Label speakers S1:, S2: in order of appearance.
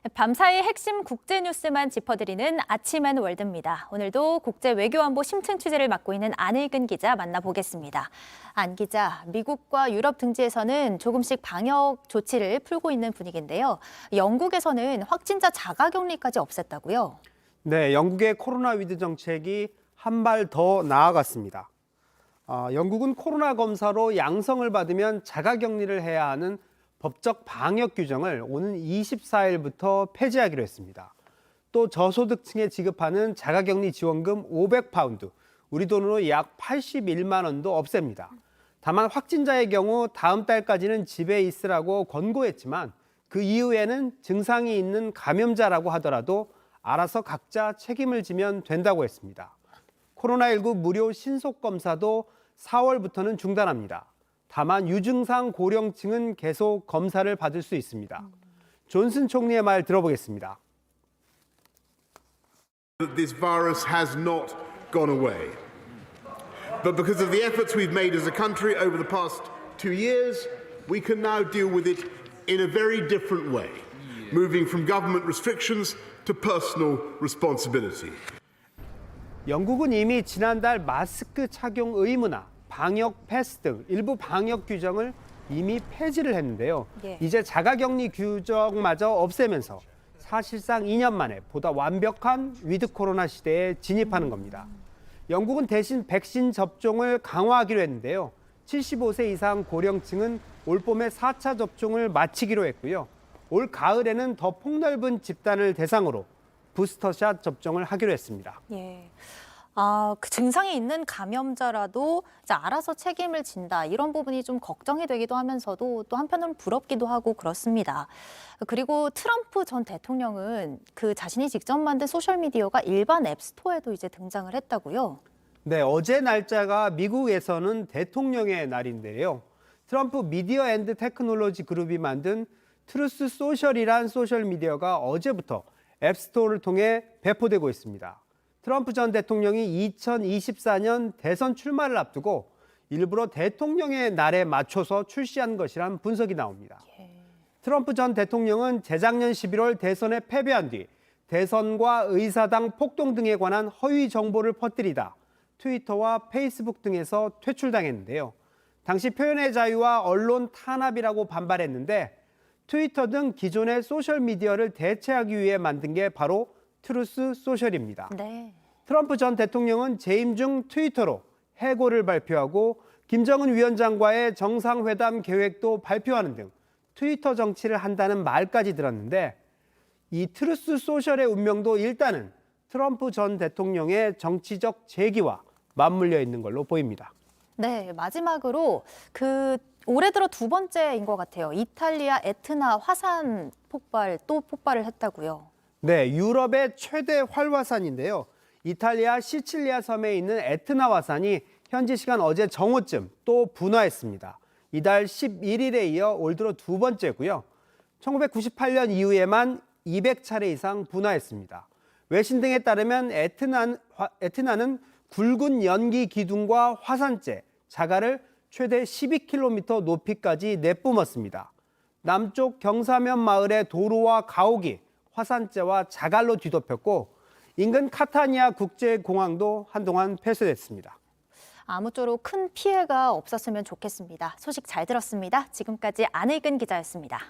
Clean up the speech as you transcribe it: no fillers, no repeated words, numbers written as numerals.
S1: 밤사이 핵심 국제 뉴스만 짚어드리는 아침엔 월드입니다. 오늘도 국제 외교안보 심층 취재를 맡고 있는 안일근 기자 만나보겠습니다. 안 기자, 미국과 유럽 등지에서는 조금씩 방역 조치를 풀고 있는 분위기인데요. 영국에서는 확진자 자가격리까지 없앴다고요?
S2: 네, 영국의 코로나 위드 정책이 한 발 더 나아갔습니다. 영국은 코로나 검사로 양성을 받으면 자가격리를 해야 하는 법적 방역 규정을 오는 24일부터 폐지하기로 했습니다. 또 저소득층에 지급하는 자가격리 지원금 500파운드, 우리 돈으로 약 81만 원도 없앱니다. 다만 확진자의 경우 다음 달까지는 집에 있으라고 권고했지만 그 이후에는 증상이 있는 감염자라고 하더라도 알아서 각자 책임을 지면 된다고 했습니다. 코로나19 무료 신속검사도 4월부터는 중단합니다. 다만 유증상 고령층은 계속 검사를 받을 수 있습니다. 존슨 총리의 말 들어보겠습니다.
S3: This virus has not gone away. But because of the efforts we've made as a country over the past 2 years, we can now deal with it in a very different way, moving from government restrictions to personal responsibility.
S2: 영국은 이미 지난달 마스크 착용 의무나 방역 패스 등 일부 방역 규정을 이미 폐지를 했는데요. 이제 자가격리 규정마저 없애면서 사실상 2년 만에 보다 완벽한 위드 코로나 시대에 진입하는 겁니다. 영국은 대신 백신 접종을 강화하기로 했는데요. 75세 이상 고령층은 올 봄에 4차 접종을 마치기로 했고요. 올 가을에는 더 폭넓은 집단을 대상으로 부스터샷 접종을 하기로 했습니다.
S1: 그 증상이 있는 감염자라도 이제 알아서 책임을 진다. 이런 부분이 좀 걱정이 되기도 하면서도 또 한편으로는 부럽기도 하고 그렇습니다. 그리고 트럼프 전 대통령은 그 자신이 직접 만든 소셜미디어가 일반 앱스토어에도 이제 등장을 했다고요?
S2: 네, 어제 날짜가 미국에서는 대통령의 날인데요. 트럼프 미디어 앤드 테크놀로지 그룹이 만든 트루스 소셜이란 소셜미디어가 어제부터 앱스토어를 통해 배포되고 있습니다. 트럼프 전 대통령이 2024년 대선 출마를 앞두고 일부러 대통령의 날에 맞춰서 출시한 것이란 분석이 나옵니다. 트럼프 전 대통령은 재작년 11월 대선에 패배한 뒤 대선과 의사당 폭동 등에 관한 허위 정보를 퍼뜨리다 트위터와 페이스북 등에서 퇴출당했는데요. 당시 표현의 자유와 언론 탄압이라고 반발했는데 트위터 등 기존의 소셜미디어를 대체하기 위해 만든 게 바로 트루스 소셜입니다. 트럼프 전 대통령은 재임 중 트위터로 해고를 발표하고 김정은 위원장과의 정상회담 계획도 발표하는 등 트위터 정치를 한다는 말까지 들었는데 이 트루스 소셜의 운명도 일단은 트럼프 전 대통령의 정치적 재기와 맞물려 있는 걸로 보입니다.
S1: 네, 마지막으로 올해 들어 두 번째인 것 같아요. 이탈리아 에트나 화산 또 폭발을 했다고요?
S2: 네, 유럽의 최대 활화산인데요. 이탈리아 시칠리아 섬에 있는 에트나 화산이 현지 시간 어제 정오쯤 또 분화했습니다. 이달 11일에 이어 올 들어 두 번째고요. 1998년 이후에만 200차례 이상 분화했습니다. 외신 등에 따르면 에트나는 굵은 연기 기둥과 화산재, 자갈을 최대 12km 높이까지 내뿜었습니다. 남쪽 경사면 마을의 도로와 가옥이 화산재와 자갈로 뒤덮였고 인근 카타니아 국제공항도 한동안 폐쇄됐습니다.
S1: 아무쪼록 큰 피해가 없었으면 좋겠습니다. 소식 잘 들었습니다. 지금까지 안일근 기자였습니다.